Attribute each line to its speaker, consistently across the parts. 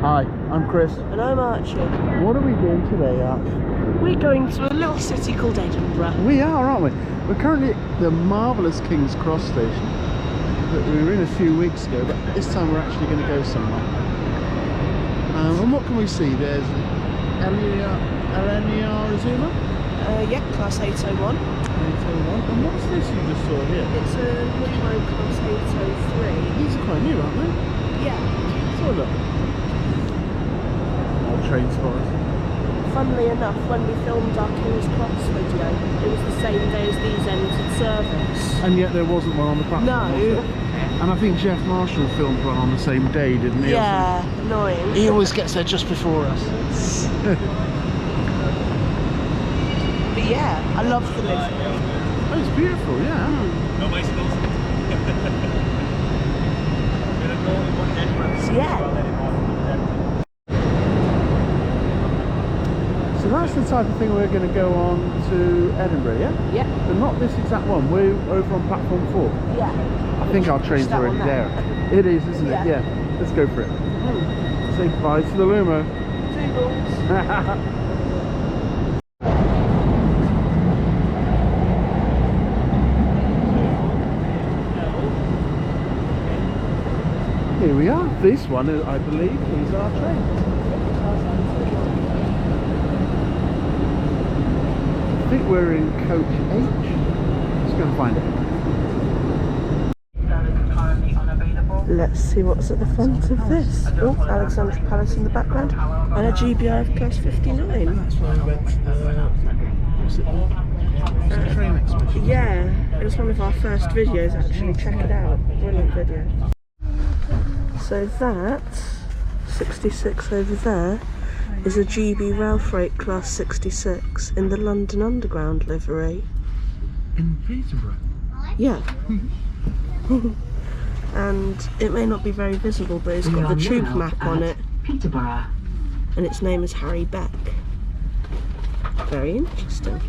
Speaker 1: Hi, I'm Chris.
Speaker 2: And I'm Archie.
Speaker 1: What are we doing today, Arch?
Speaker 2: We're going to a little city called Edinburgh.
Speaker 1: We are, aren't we? We're currently at the marvellous King's Cross station that we were in a few weeks ago, but this time we're actually going to go somewhere. And what can we see? There's LNER Azuma?
Speaker 2: Yeah, Class 801.
Speaker 1: 801. And what's this you just saw here?
Speaker 2: It's a Limo Class 803.
Speaker 1: These are quite new, aren't they?
Speaker 2: Yeah.
Speaker 1: So look. Old trains for us.
Speaker 2: Funnily enough, when we filmed our King's Cross video, it was the same day as these entered service.
Speaker 1: And yet there wasn't one on the platform.
Speaker 2: No.
Speaker 1: Was there? And I think Jeff Marshall filmed one on the same day, didn't he?
Speaker 2: Yeah, annoying.
Speaker 1: He always gets there just before us.
Speaker 2: But yeah, I love the livery.
Speaker 1: Oh, it's beautiful, yeah.
Speaker 3: No bicycles.
Speaker 2: So yeah.
Speaker 1: So that's the type of thing we're going to go on to Edinburgh, yeah?
Speaker 2: Yeah.
Speaker 1: But not this exact one. We're over on platform 4.
Speaker 2: Yeah.
Speaker 1: I think our train's
Speaker 2: That
Speaker 1: already
Speaker 2: one
Speaker 1: there. It is, isn't
Speaker 2: Yeah.
Speaker 1: it? Yeah. Let's go for it. Say goodbye to the Lumo.
Speaker 2: Toodles.
Speaker 1: Here we are. This one, I believe, is our train. I think we're in coach H. Let's go and find it.
Speaker 2: Let's see what's at the front of this. Oh, Alexandra Palace in the background. And a GBI of Class 59.
Speaker 1: That's where we went. What's it? It's a train exhibition.
Speaker 2: Yeah, it was one of our first videos actually. Check it out. Brilliant video. So that 66 over there is a GB Rail Freight Class 66 in the London Underground livery.
Speaker 1: In Peterborough?
Speaker 2: Yeah. And it may not be very visible, but it's got the tube map on it.
Speaker 4: Peterborough.
Speaker 2: And its name is Harry Beck. Very interesting.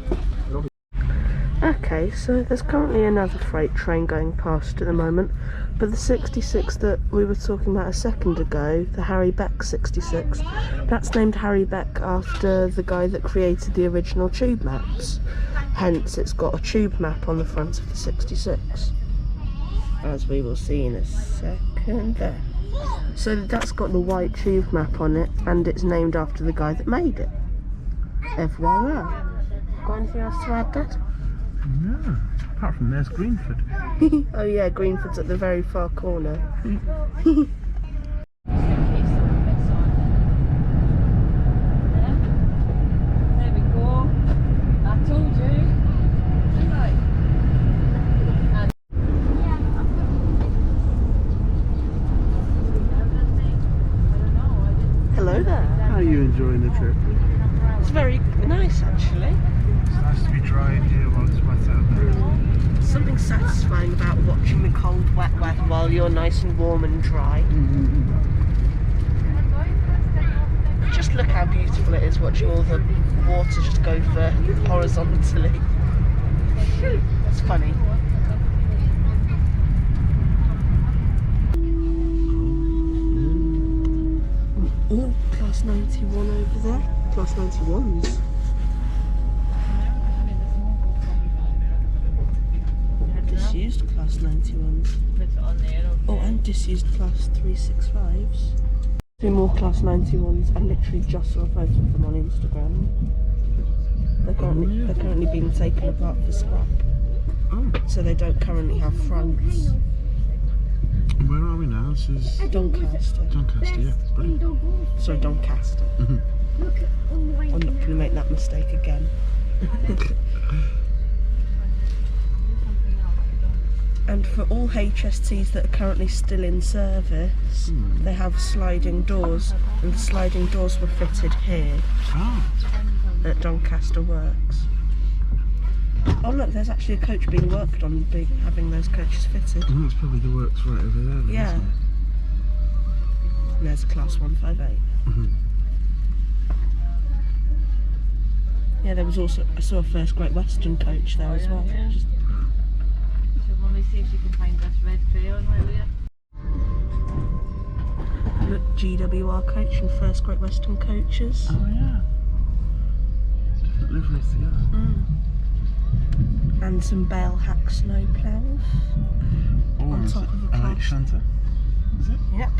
Speaker 2: Okay, so there's currently another freight train going past at the moment, but the 66 that we were talking about a second ago, the Harry Beck 66, that's named Harry Beck after the guy that created the original tube maps. Hence, it's got a tube map on the front of the 66, as we will see in a second there. So that's got the white tube map on it, and it's named after the guy that made it. FYI. Got anything else to add, Dad?
Speaker 1: No, apart from there's Greenford.
Speaker 2: Oh yeah, Greenford's at the very far corner.
Speaker 4: There we go. I told you.
Speaker 2: Hello there.
Speaker 1: How are you enjoying the trip?
Speaker 2: It's very nice actually.
Speaker 1: It's nice to be dry in here while it's wet out there.
Speaker 2: Something satisfying about watching the cold wet weather while you're nice and warm and dry. Just look how beautiful it is watching all the water just go for horizontally. It's funny. Oh, Class 91 over there. Class 91s. Disused Class 91s. Oh, and disused Class 365s. 2 more Class 91s. I literally just saw a photo of them on Instagram. They're currently being taken apart for scrap.
Speaker 1: Oh,
Speaker 2: So they don't currently have fronts.
Speaker 1: and where are we now? This is
Speaker 2: Doncaster.
Speaker 1: Doncaster, yeah. Brilliant.
Speaker 2: Sorry, Doncaster. I'm not going to make that mistake again. And for all HSTs that are currently still in service, they have sliding doors, and the sliding doors were fitted here
Speaker 1: Oh,
Speaker 2: at Doncaster Works. Oh look, there's actually a coach being worked on, having those coaches fitted.
Speaker 1: and that's probably the works right over there then,
Speaker 2: Yeah.
Speaker 1: isn't it?
Speaker 2: And there's Class 158. Yeah, there was also, I saw a First Great Western coach there as well.
Speaker 4: Let me see if she can find this red crayon while we're...
Speaker 2: Look, GWR coach and First Great Western coaches.
Speaker 1: Oh yeah. Different liveries together.
Speaker 2: And some bale hack snow plough on top of a class.
Speaker 1: Shanta, is it?
Speaker 2: Yep.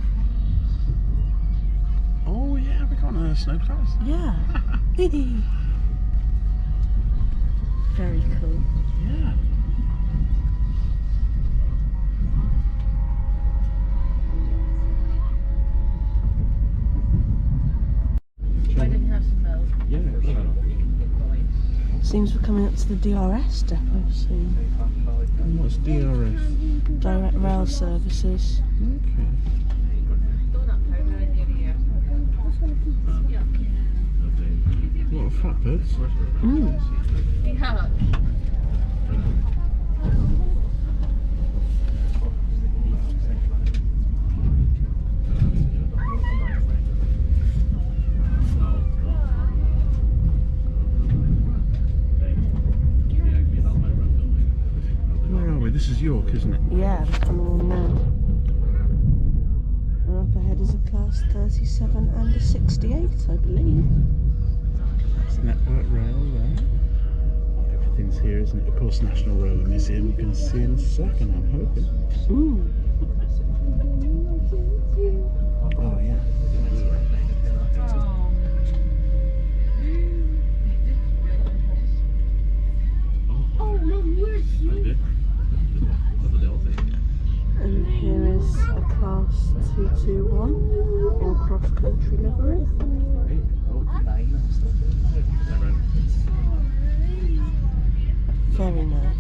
Speaker 1: Oh yeah, we got a snow plough.
Speaker 2: Yeah. Very cool.
Speaker 1: Yeah.
Speaker 4: I didn't have some milk.
Speaker 1: Yeah.
Speaker 2: Seems we're coming up to the DRS depot soon.
Speaker 1: What's DRS?
Speaker 2: Direct rail services.
Speaker 1: Okay. What are flatbeds?
Speaker 4: Yeah.
Speaker 1: Where are we? This is York, isn't it?
Speaker 2: Yeah, we're coming in now. And up ahead is a class 37 and a 68, I believe.
Speaker 1: It's Network Rail there. Everything's here, isn't it? Of course, National Railway Museum we're going to see in a second, I'm hoping. Oh, yeah.
Speaker 2: And here is a class 221 in cross-country livery. Very nice.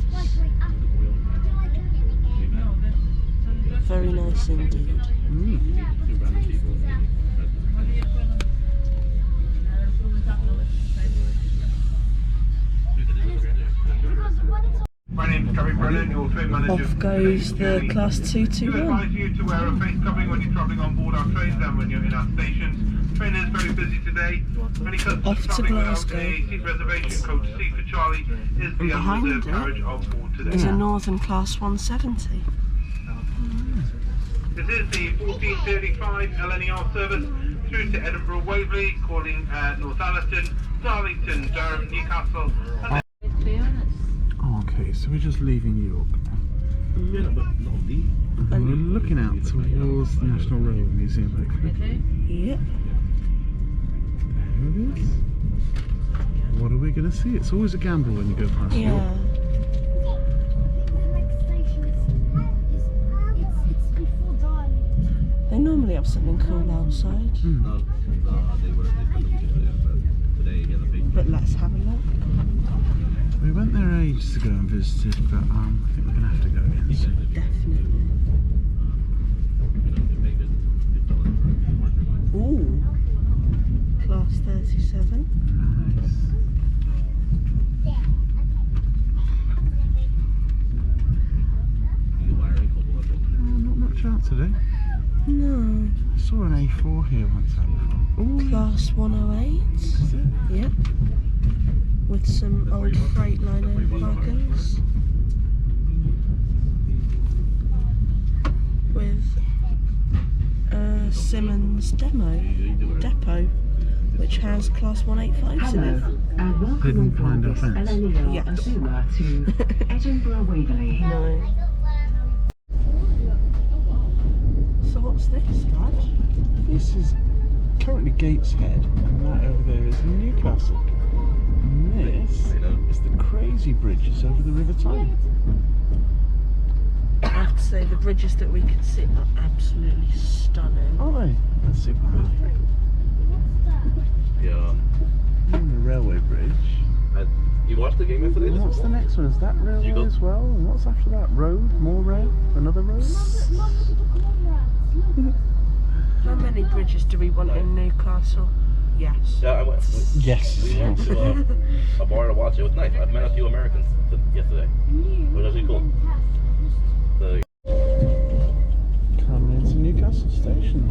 Speaker 2: Very nice indeed.
Speaker 3: My name's Gary Brennan, your train manager.
Speaker 2: Off goes the class
Speaker 3: We advise
Speaker 2: 221.
Speaker 3: you to wear a face covering when you're travelling on board our trains and when you're in our stations. Train is very busy today. Many customers
Speaker 2: Off to
Speaker 3: travelling without
Speaker 2: Glasgow.
Speaker 3: a seat reservation. Coach C for Charlie is the
Speaker 2: behind
Speaker 3: unreserved
Speaker 2: it
Speaker 3: carriage on board today.
Speaker 2: There's a Northern class 170.
Speaker 3: This is the 1435 LNER service through to Edinburgh Waverley, calling Northallerton, Darlington, Durham, Newcastle, and
Speaker 1: Okay, so we're just leaving York now. And we're looking out towards the National Railway Museum, hopefully.
Speaker 2: Yep.
Speaker 1: There it is. What are we going to see? It's always a gamble when you go past York.
Speaker 2: Yeah. They normally have something cool outside. But let's have a look.
Speaker 1: We went there ages ago and visited, but I think we're going to have to go again soon.
Speaker 2: Definitely. Ooh. Class 37.
Speaker 1: Nice. Not much out today.
Speaker 2: No.
Speaker 1: I saw an A4 here once out before. Ooh,
Speaker 2: Class 108.
Speaker 1: is it?
Speaker 2: Yep. With some old Freightliner wagons. With Simmons depot, which has class 185s in it.
Speaker 1: Didn't find a fence.
Speaker 2: Yes.
Speaker 5: Azuma to Edinburgh Waverley.
Speaker 2: No. So what's this, Dad?
Speaker 1: This is currently Gateshead, and that over there is Newcastle. And this is the crazy bridges over the River Tyne.
Speaker 2: I have to say, the bridges that we can see are absolutely stunning.
Speaker 1: Aren't they? That's super cool.
Speaker 6: Yeah.
Speaker 1: And the railway bridge.
Speaker 6: You watched the game yesterday?
Speaker 1: And what's the next one? Is that railway
Speaker 6: go-
Speaker 1: as well? And what's after that? Road? More rail? Another road?
Speaker 2: How many bridges do we want in Newcastle? Yes.
Speaker 6: Yeah, I went.
Speaker 1: Yes.
Speaker 6: We went to a bar to watch it. It was nice. I've met a few Americans yesterday. It was actually cool.
Speaker 1: Coming into Newcastle Station.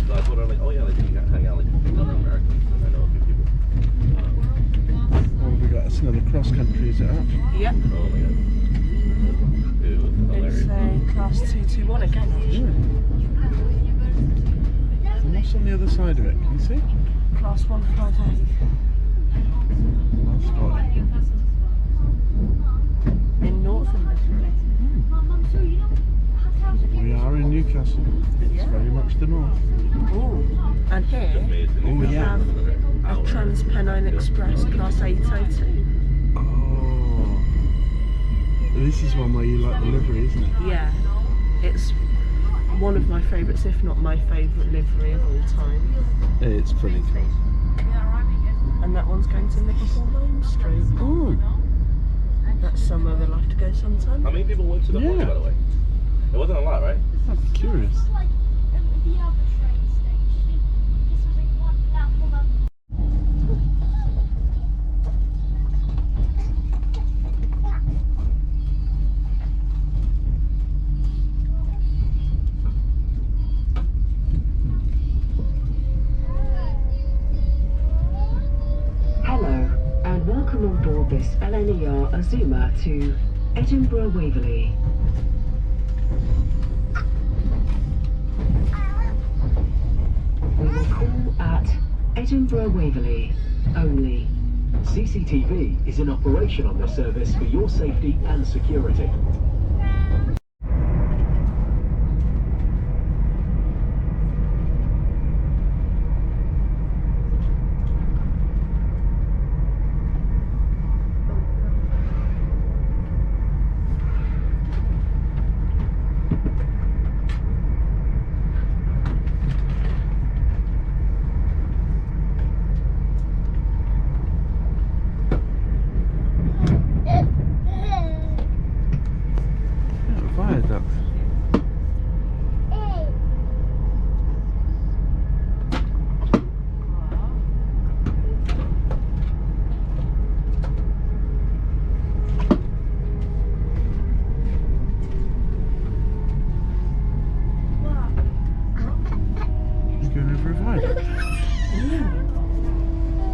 Speaker 6: So I told her, like, oh yeah, like, you can hang out, like, with other Americans. I know a few people.
Speaker 1: What have we got? It's another cross country, is it?
Speaker 2: Yep.
Speaker 6: Oh my god. It was hilarious.
Speaker 2: It's a class 221 again, actually.
Speaker 1: And what's on the other side of it? Can you see?
Speaker 2: Class 158.
Speaker 1: I'll spot it.
Speaker 2: In Northern Livery.
Speaker 1: We are in Newcastle. It's very much the north.
Speaker 2: Ooh. And here
Speaker 1: Oh
Speaker 2: we
Speaker 1: yeah.
Speaker 2: have a Trans-Pennine Express Class 802.
Speaker 1: Oh. This is one where you like the livery, isn't it?
Speaker 2: Yeah. It's one of my favourites, if not my favourite livery of all time.
Speaker 1: It's pretty cool.
Speaker 2: And that one's going to Liverpool Lime Street.
Speaker 1: Oh.
Speaker 2: That's somewhere we'll have to go sometime.
Speaker 6: How many people went to the party, by the way? It wasn't a lot, right?
Speaker 1: I'm curious.
Speaker 5: Hello, and welcome on board this LNER Azuma to Edinburgh Waverley. We will call at Edinburgh Waverley only.
Speaker 7: CCTV is in operation on this service for your safety and security.
Speaker 1: Viaduct. You're going over a viaduct.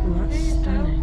Speaker 2: Oh, that's stunning.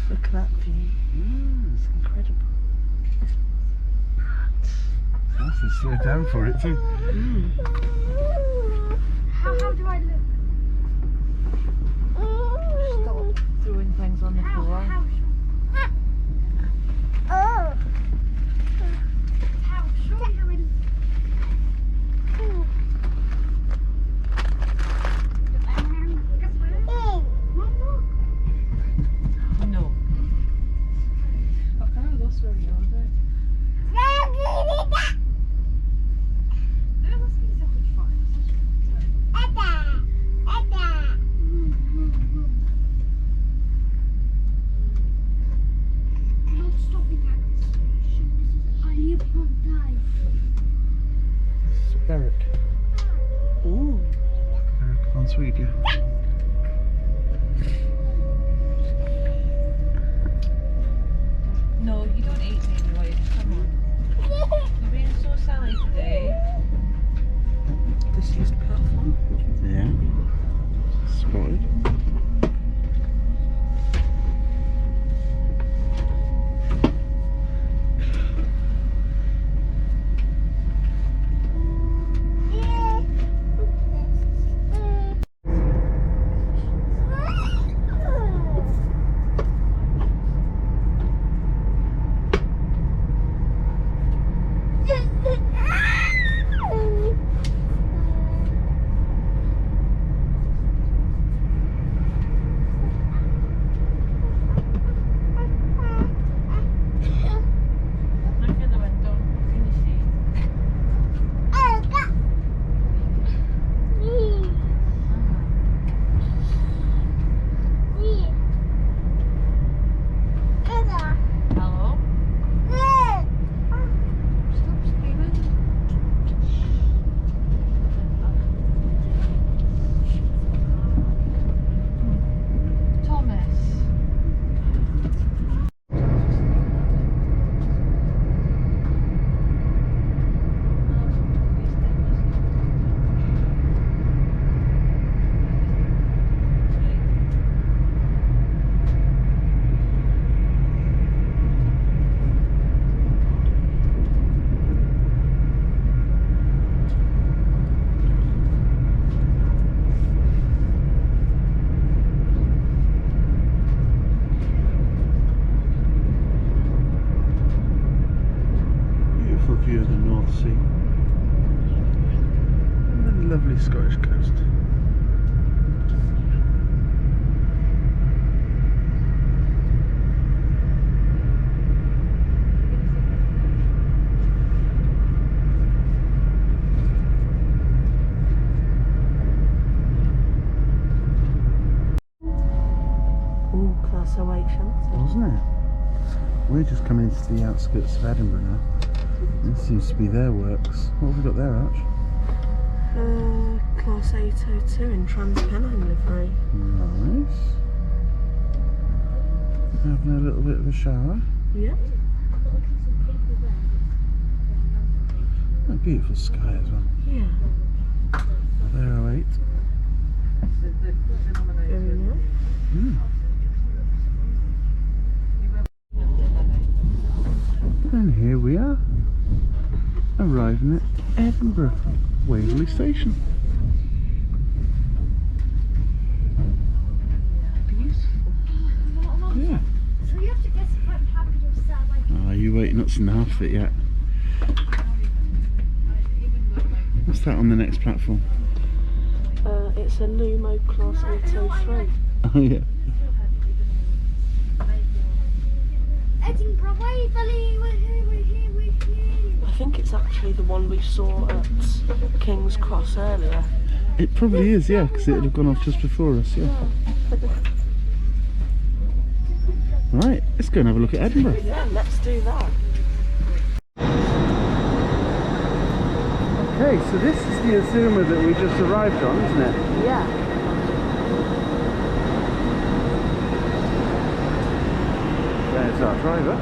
Speaker 2: Look at that view. It's incredible.
Speaker 1: I have to slow down for it too.
Speaker 4: How do I look? Stop throwing things on the floor. No. I've kind of lost where we are there.
Speaker 1: Derek.
Speaker 2: Ooh.
Speaker 1: Derek on Sweden.
Speaker 4: No, you don't eat me anyway. Come on. You're being so silly today.
Speaker 2: Disused platform.
Speaker 1: Yeah. Spotted. lovely Scottish coast.
Speaker 2: Ooh, Class 08 shanty.
Speaker 1: Wasn't it? We're just coming into the outskirts of Edinburgh now. This seems to be their works. What have we got there, Arch?
Speaker 2: Class 802 in Transpennine livery.
Speaker 1: Nice. Having a little bit of a shower.
Speaker 2: Yep.
Speaker 1: A beautiful sky as well.
Speaker 2: Yeah.
Speaker 1: They're 08.
Speaker 2: Very nice.
Speaker 1: And here we are, arriving at Edinburgh Waverley Station.
Speaker 2: Beautiful.
Speaker 1: Yeah.
Speaker 8: So you have to guess if I'm happy or sad. Like,
Speaker 1: Ah, you wait, not seen half of it yet. What's that on the next platform?
Speaker 2: It's a Numo Class 803.
Speaker 1: Oh yeah.
Speaker 8: Edinburgh Waverley, we're here, we're here, we're here.
Speaker 2: I think it's actually the one we saw at King's Cross earlier.
Speaker 1: It probably is, yeah, because it would have gone off just before us, yeah. Right, let's go and have a look at Edinburgh.
Speaker 2: Yeah, let's do that.
Speaker 1: Okay, so this is the Azuma that we just arrived on, isn't it?
Speaker 2: Yeah.
Speaker 1: There's our driver.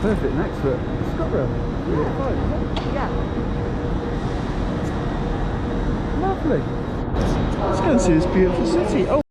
Speaker 1: Perfect next for ScotRail.
Speaker 2: Yeah.
Speaker 1: Lovely. Let's go and see this beautiful city. Oh.